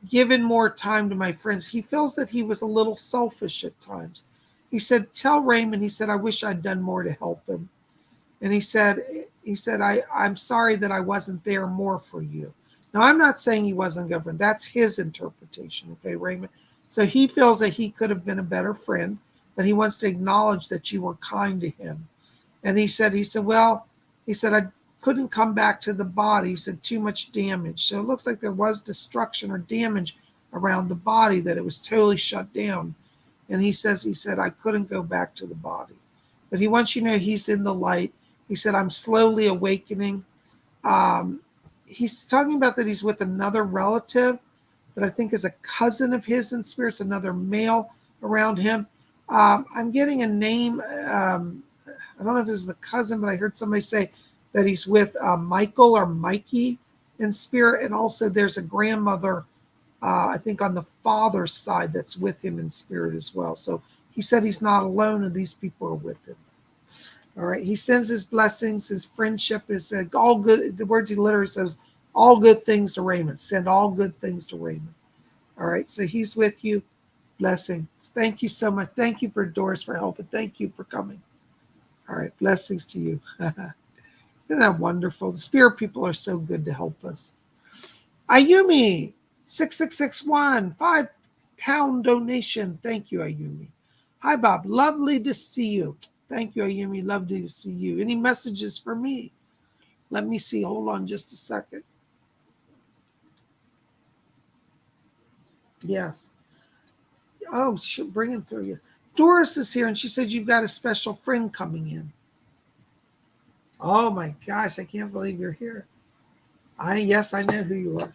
given more time to my friends. He feels that he was a little selfish at times. He said, tell Raymond, he said, I wish I'd done more to help him. And he said, I'm sorry that I wasn't there more for you. Now, I'm not saying he wasn't governed. That's his interpretation, okay, Raymond? So he feels that he could have been a better friend, but he wants to acknowledge that you were kind to him. And he said, I couldn't come back to the body. He said, too much damage. So it looks like there was destruction or damage around the body, that it was totally shut down. And he said, I couldn't go back to the body. But he wants you to know he's in the light. He said, I'm slowly awakening. He's talking about that he's with another relative that I think is a cousin of his in spirits, another male around him. I'm getting a name. I don't know if this is the cousin, but I heard somebody say that he's with Michael or Mikey in spirit. And also there's a grandmother, I think on the father's side, that's with him in spirit as well. So he said he's not alone and these people are with him. All right. He sends his blessings. His friendship is all good. The words he literally says, all good things to Raymond. Send all good things to Raymond. All right. So he's with you. Blessings. Thank you so much. Thank you for Doris for helping. Thank you for coming. All right. Blessings to you. Isn't that wonderful? The spirit people are so good to help us. Ayumi, 6661, £5 donation. Thank you, Ayumi. Hi, Bob. Lovely to see you. Thank you, Ayumi. Lovely to see you. Any messages for me? Let me see. Hold on just a second. Yes. Oh, she'll bring him through you. Doris is here, and she said you've got a special friend coming in. Oh, my gosh. I can't believe you're here. Yes, I know who you are.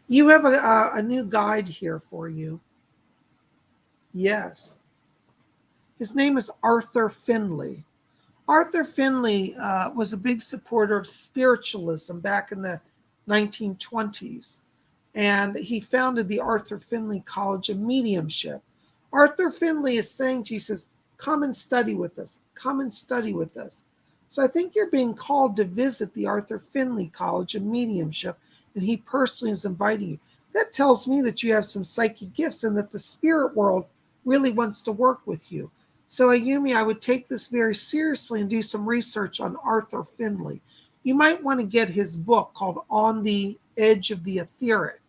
You have a new guide here for you. Yes. His name is Arthur Finley. Arthur Finley was a big supporter of spiritualism back in the 1920s. And he founded the Arthur Finley College of Mediumship. Arthur Finley is saying to you, he says, come and study with us. Come and study with us. So I think you're being called to visit the Arthur Findlay College of Mediumship, and he personally is inviting you. That tells me that you have some psychic gifts and that the spirit world really wants to work with you. So Ayumi, I would take this very seriously and do some research on Arthur Findlay. You might want to get his book called On the Edge of the Etheric.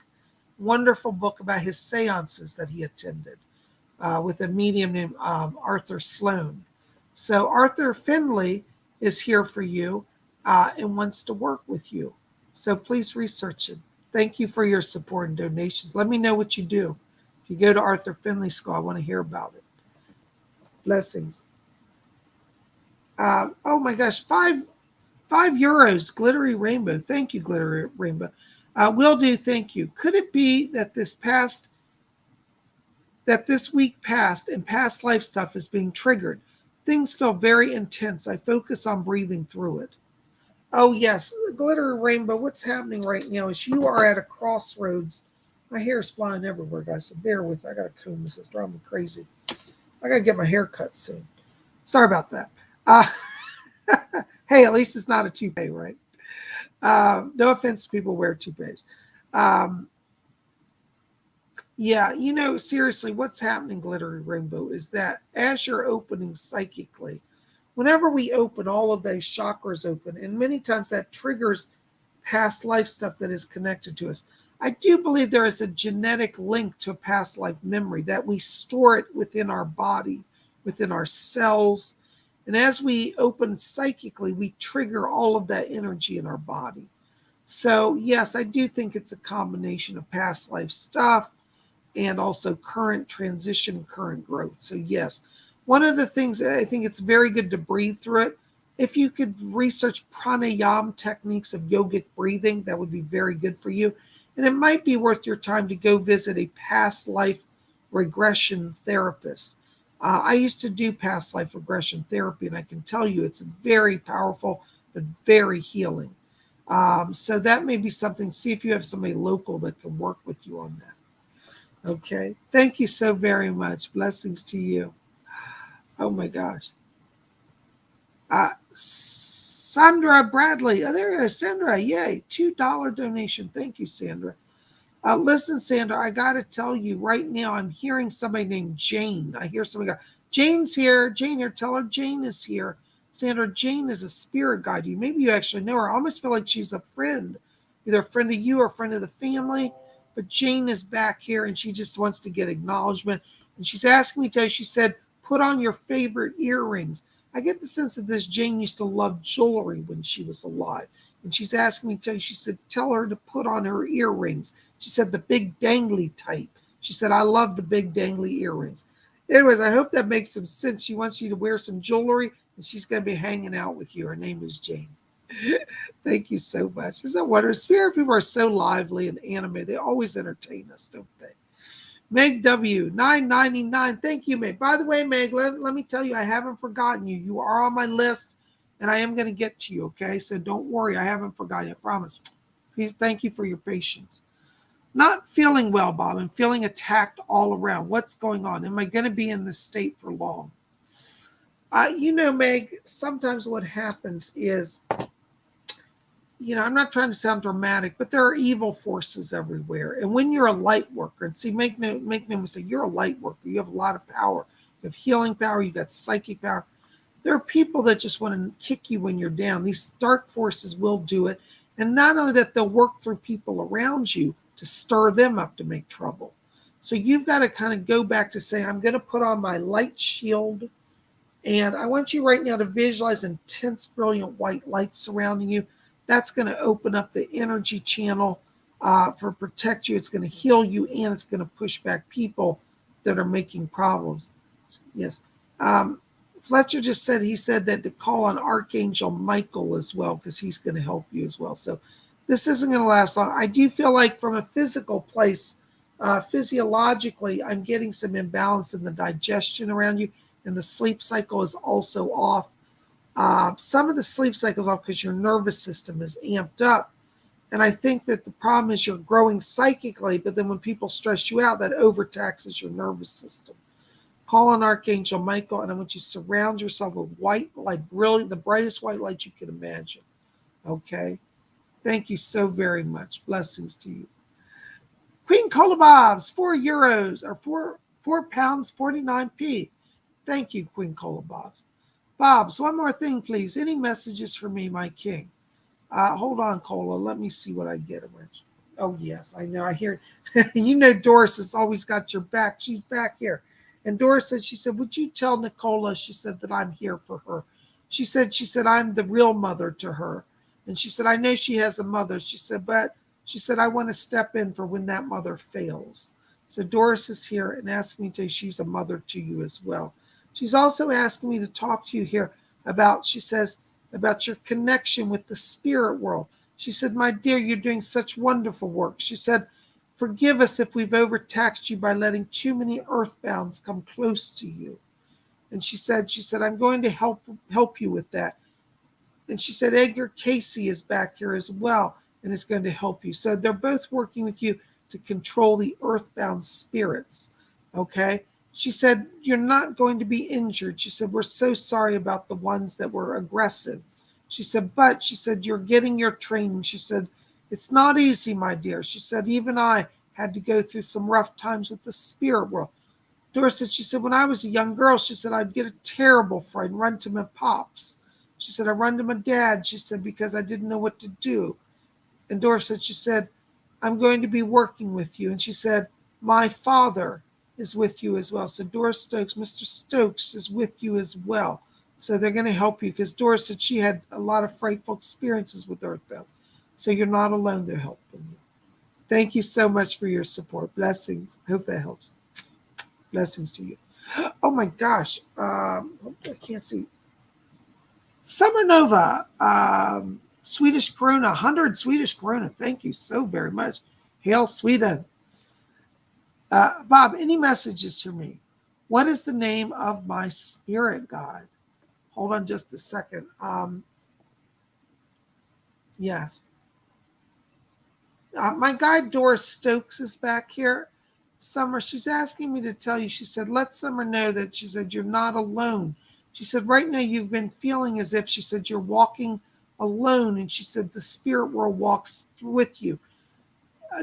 Wonderful book about his seances that he attended with a medium named Arthur Sloan. So Arthur Findlay is here for you and wants to work with you. So please research it. Thank you for your support and donations. Let me know what you do. If you go to Arthur Findlay School, I want to hear about it. Blessings. Oh my gosh, €5, Glittery Rainbow. Thank you, Glittery Rainbow. Will do, thank you. Could it be that this week passed and past life stuff is being triggered? Things feel very intense. I focus on breathing through it. Oh yes, Glittery Rainbow, what's happening right now is you are at a crossroads. My hair is flying everywhere, guys, so bear with me. I got to comb this. It's driving me crazy. I got to get my hair cut soon. Sorry about that. Hey, at least it's not a toupee, right? No offense to people who wear toupees. Yeah, seriously, what's happening, Glittery Rainbow, is that as you're opening psychically, whenever we open, all of those chakras open, and many times that triggers past life stuff that is connected to us. I do believe there is a genetic link to a past life memory, that we store it within our body, within our cells. And as we open psychically, we trigger all of that energy in our body. So yes, I do think it's a combination of past life stuff and also current transition, current growth. So yes, one of the things, I think it's very good to breathe through it. If you could research pranayama techniques of yogic breathing, that would be very good for you. And it might be worth your time to go visit a past life regression therapist. I used to do past life regression therapy, and I can tell you it's very powerful, but very healing. So that may be something. See if you have somebody local that can work with you on that. Okay. Thank you so very much. Blessings to you. Oh my gosh. Sandra Bradley. Oh, there you are, Sandra. Yay. $2 donation. Thank you, Sandra. Listen, Sandra, I got to tell you right now, I'm hearing somebody named Jane. I hear somebody go, Jane's here. Jane here. Tell her Jane is here. Sandra, Jane is a spirit guide. Maybe you actually know her. I almost feel like she's a friend, either a friend of you or a friend of the family. But Jane is back here and she just wants to get acknowledgement. And she's asking me to tell you, she said, put on your favorite earrings. I get the sense that this Jane used to love jewelry when she was alive. And she's asking me to tell you, she said, tell her to put on her earrings. She said the big dangly type. She said, I love the big dangly earrings. Anyways, I hope that makes some sense. She wants you to wear some jewelry and she's going to be hanging out with you. Her name is Jane. Thank you so much. Isn't that wonderful? Spirit people are so lively and animated. They always entertain us, don't they? Meg W, $9.99. Thank you, Meg. By the way, Meg, let me tell you, I haven't forgotten you. You are on my list, and I am going to get to you, okay? So don't worry. I haven't forgotten you. I promise. Please, thank you for your patience. Not feeling well, Bob. I'm feeling attacked all around. What's going on? Am I going to be in this state for long? Meg, sometimes what happens is, I'm not trying to sound dramatic, but there are evil forces everywhere. And when you're a light worker, and see, make no mistake, you're a light worker. You have a lot of power. You have healing power. You got psychic power. There are people that just want to kick you when you're down. These dark forces will do it. And not only that, they'll work through people around you to stir them up to make trouble. So you've got to kind of go back to say, I'm going to put on my light shield. And I want you right now to visualize intense, brilliant white light surrounding you. That's going to open up the energy channel for protect you. It's going to heal you, and it's going to push back people that are making problems. Yes. Fletcher just said, he said that to call on Archangel Michael as well, because he's going to help you as well. So this isn't going to last long. I do feel like from a physical place, physiologically, I'm getting some imbalance in the digestion around you, and the sleep cycle is also off. Some of the sleep cycles off because your nervous system is amped up. And I think that the problem is you're growing psychically, but then when people stress you out, that overtaxes your nervous system. call on Archangel Michael, and I want you to surround yourself with white light, brilliant, the brightest white light you can imagine. Okay? Thank you so very much. Blessings to you. Queen Kolobobs, €4 or £4 49p. Thank you, Queen Kolobobs. Bobs, one more thing, please. Any messages for me, my king? Hold on, Cola. Let me see what I get. Oh, yes, I know. I hear. You know Doris has always got your back. She's back here. And Doris said, she said, would you tell Nicola, she said, that I'm here for her. She said, I'm the real mother to her. And she said, I know she has a mother. She said, but she said, I want to step in for when that mother fails. So Doris is here and asking me to, she's a mother to you as well. She's also asking me to talk to you here about, she says, about your connection with the spirit world. She said, my dear, you're doing such wonderful work. She said, forgive us if we've overtaxed you by letting too many earthbounds come close to you. And she said, I'm going to help you with that. And she said, Edgar Casey is back here as well and is going to help you. So they're both working with you to control the earthbound spirits. Okay? She said, you're not going to be injured. She said, we're so sorry about the ones that were aggressive. She said, but she said, you're getting your training. She said, it's not easy, my dear. She said, even I had to go through some rough times with the spirit world. Doris said, she said, when I was a young girl, she said, I'd get a terrible fright and run to my pops. She said, I run to my dad, she said, because I didn't know what to do. And Doris said, she said, I'm going to be working with you. And she said, my father is with you as well. So Doris Stokes, Mr. Stokes is with you as well. So they're going to help you because Doris said she had a lot of frightful experiences with earthbound. So you're not alone. They're helping you. Thank you so much for your support. Blessings. I hope that helps. Blessings to you. Oh my gosh. I can't see. Summer Nova. Swedish krona. 100 Swedish krona. Thank you so very much. Hail Sweden. Bob, any messages for me? What is the name of my spirit guide? Hold on just a second. Yes. My guide Doris Stokes is back here. Summer, she's asking me to tell you, she said, let Summer know that, she said, you're not alone. She said, right now you've been feeling as if, she said, you're walking alone. And she said, the spirit world walks with you.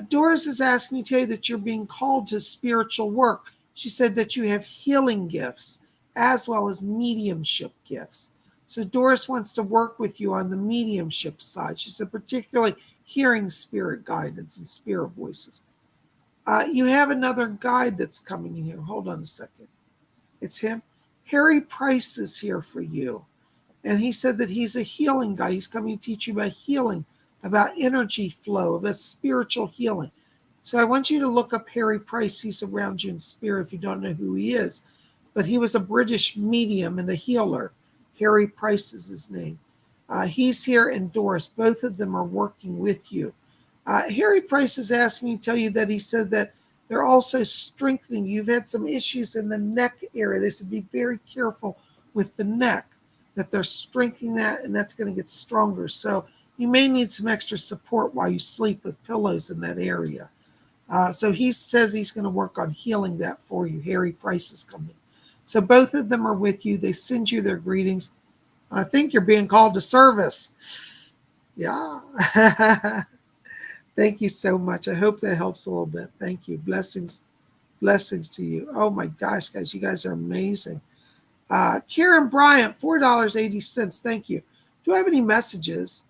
Doris is asking me to tell you that you're being called to spiritual work. She said that you have healing gifts as well as mediumship gifts. So Doris wants to work with you on the mediumship side. She said particularly hearing spirit guidance and spirit voices. You have another guide that's coming in here. Hold on a second. It's him. Harry Price is here for you. And he said that he's a healing guy. He's coming to teach you about healing, about energy flow, about spiritual healing. So I want you to look up Harry Price. He's around you in spirit if you don't know who he is. But he was a British medium and a healer. Harry Price is his name. He's here, and Doris. Both of them are working with you. Harry Price is asking me to tell you that he said that they're also strengthening. You've had some issues in the neck area. They said be very careful with the neck, that they're strengthening that, and that's going to get stronger. So you may need some extra support while you sleep with pillows in that area. So he says he's going to work on healing that for you. Harry Price is coming. So both of them are with you. They send you their greetings. I think you're being called to service. Yeah. Thank you so much. I hope that helps a little bit. Thank you. Blessings. Blessings to you. Oh my gosh, guys. You guys are amazing. Karen Bryant, $4.80. Thank you. Do I have any messages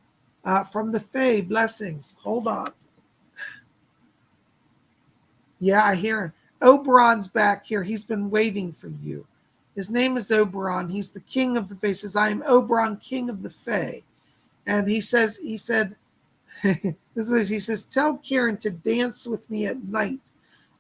from the Fae? Blessings. Hold on. Yeah, I hear him. Oberon's back here. He's been waiting for you. His name is Oberon. He's the king of the Fae. He says, I am Oberon, king of the Fae. And he said, this is what he says, tell Karen to dance with me at night.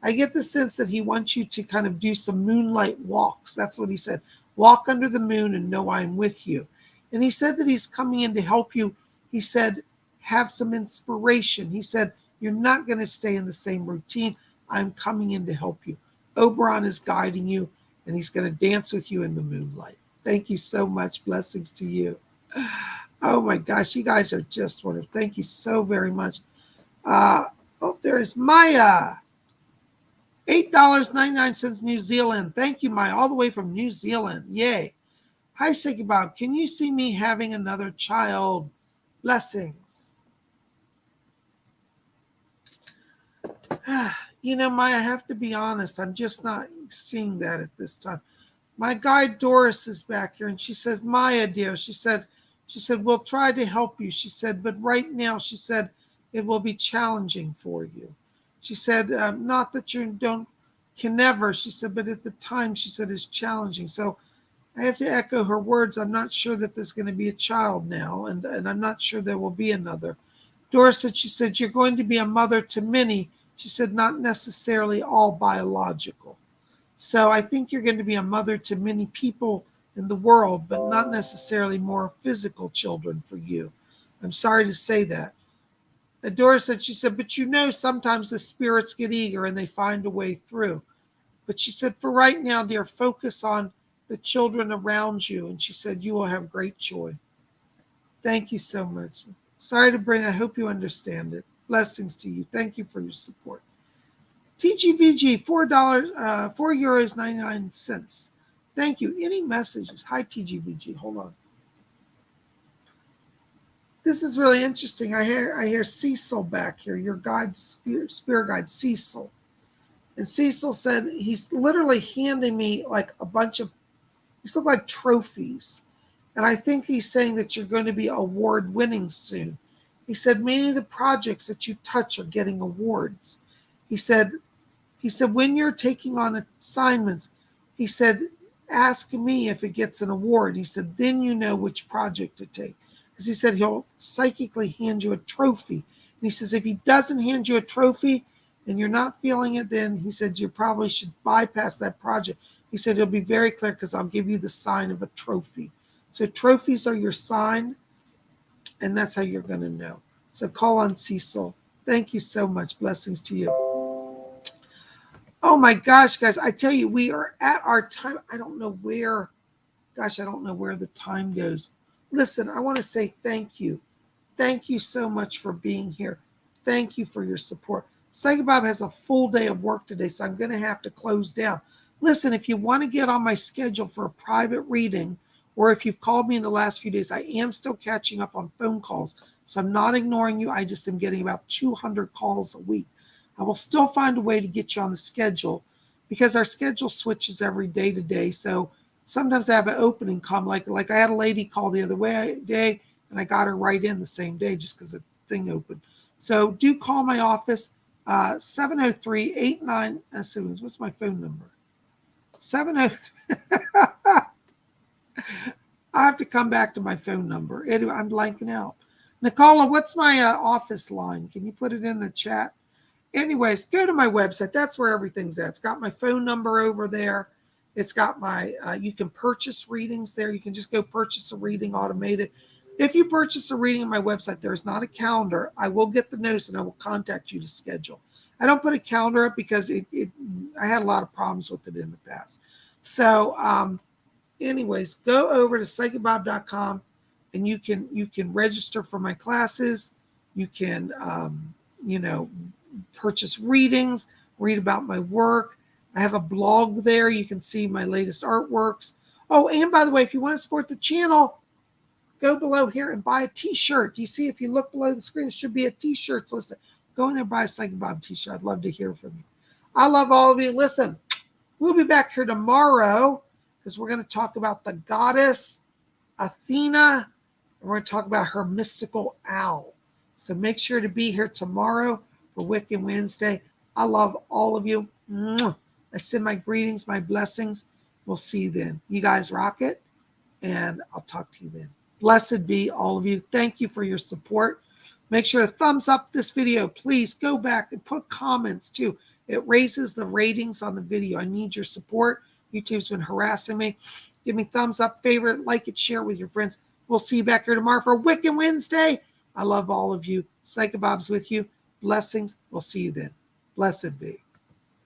I get the sense that he wants you to kind of do some moonlight walks. That's what he said. Walk under the moon and know I'm with you. And he said that he's coming in to help you. He said, have some inspiration. He said, you're not going to stay in the same routine. I'm coming in to help you. Oberon is guiding you, and he's going to dance with you in the moonlight. Thank you so much. Blessings to you. Oh my gosh, you guys are just wonderful. Thank you so very much. Oh, there is Maya. $8.99 New Zealand. Thank you, Maya, all the way from New Zealand. Yay. Hi, Psychic Bob. Can you see me having another child? Blessings. You know, Maya, I have to be honest. I'm just not seeing that at this time. My guide Doris is back here, and she says, Maya, dear, she said, we'll try to help you. She said, but right now, she said, it will be challenging for you. She said, not that you can never, she said, but at the time, she said, it's challenging. So I have to echo her words. I'm not sure that there's going to be a child now, and I'm not sure there will be another. Doris said, she said, you're going to be a mother to many. She said, not necessarily all biological. So I think you're going to be a mother to many people in the world, but not necessarily more physical children for you. I'm sorry to say that. Doris said, she said, but you know, sometimes the spirits get eager and they find a way through. But she said, for right now, dear, focus on the children around you. And she said, you will have great joy. Thank you so much. Sorry to bring, I hope you understand it. Blessings to you. Thank you for your support. TGVG, €4.99. Thank you. Any messages? Hi, TGVG. Hold on. This is really interesting. I hear Cecil back here, your guide, spirit guide, Cecil. And Cecil said he's literally handing me like a bunch of, these look like trophies. And I think he's saying that you're going to be award winning soon. He said many of the projects that you touch are getting awards. He said, when you're taking on assignments, he said, ask me if it gets an award. He said, then you know which project to take. Because he said he'll psychically hand you a trophy. And he says, if he doesn't hand you a trophy and you're not feeling it, then he said you probably should bypass that project. He said it'll be very clear because I'll give you the sign of a trophy. So trophies are your sign, and that's how you're going to know. So call on Cecil. Thank you so much. Blessings to you. Oh my gosh, guys, I tell you, we are at our time. I don't know where the time goes. Listen, I want to say thank you. Thank you so much for being here. Thank you for your support. Psychic Bob has a full day of work today, so I'm going to have to close down. Listen, if you want to get on my schedule for a private reading, or if you've called me in the last few days, I am still catching up on phone calls. So I'm not ignoring you. I just am getting about 200 calls a week. I will still find a way to get you on the schedule because our schedule switches every day to day. So sometimes I have an opening come, like I had a lady call the other day, and I got her right in the same day just because the thing opened. So do call my office, 703-89, what's my phone number? 703. I have to come back to my phone number. Anyway, I'm blanking out. Nicola, what's my office line? Can you put it in the chat? Anyways, go to my website. That's where everything's at. It's got my phone number over there. It's got my, you can purchase readings there. You can just go purchase a reading automated. If you purchase a reading on my website, there's not a calendar. I will get the notice and I will contact you to schedule. I don't put a calendar up because I had a lot of problems with it in the past. So anyways, go over to PsychicBob.com and you can register for my classes. You can, purchase readings, read about my work. I have a blog there. You can see my latest artworks. Oh, and by the way, if you want to support the channel, go below here and buy a t-shirt. You see, if you look below the screen, there should be a t-shirts listed. Go in there and buy a Psychic Bob t-shirt. I'd love to hear from you. I love all of you. Listen, we'll be back here tomorrow because we're going to talk about the goddess Athena, and we're going to talk about her mystical owl. So make sure to be here tomorrow for Wiccan Wednesday. I love all of you. I send my greetings, my blessings. We'll see you then. You guys rock it, and I'll talk to you then. Blessed be all of you. Thank you for your support. Make sure to thumbs up this video. Please go back and put comments too. It raises the ratings on the video. I need your support. YouTube's been harassing me. Give me thumbs up, favorite, like it, share with your friends. We'll see you back here tomorrow for Wiccan Wednesday. I love all of you. Psychic Bob's with you. Blessings. We'll see you then. Blessed be.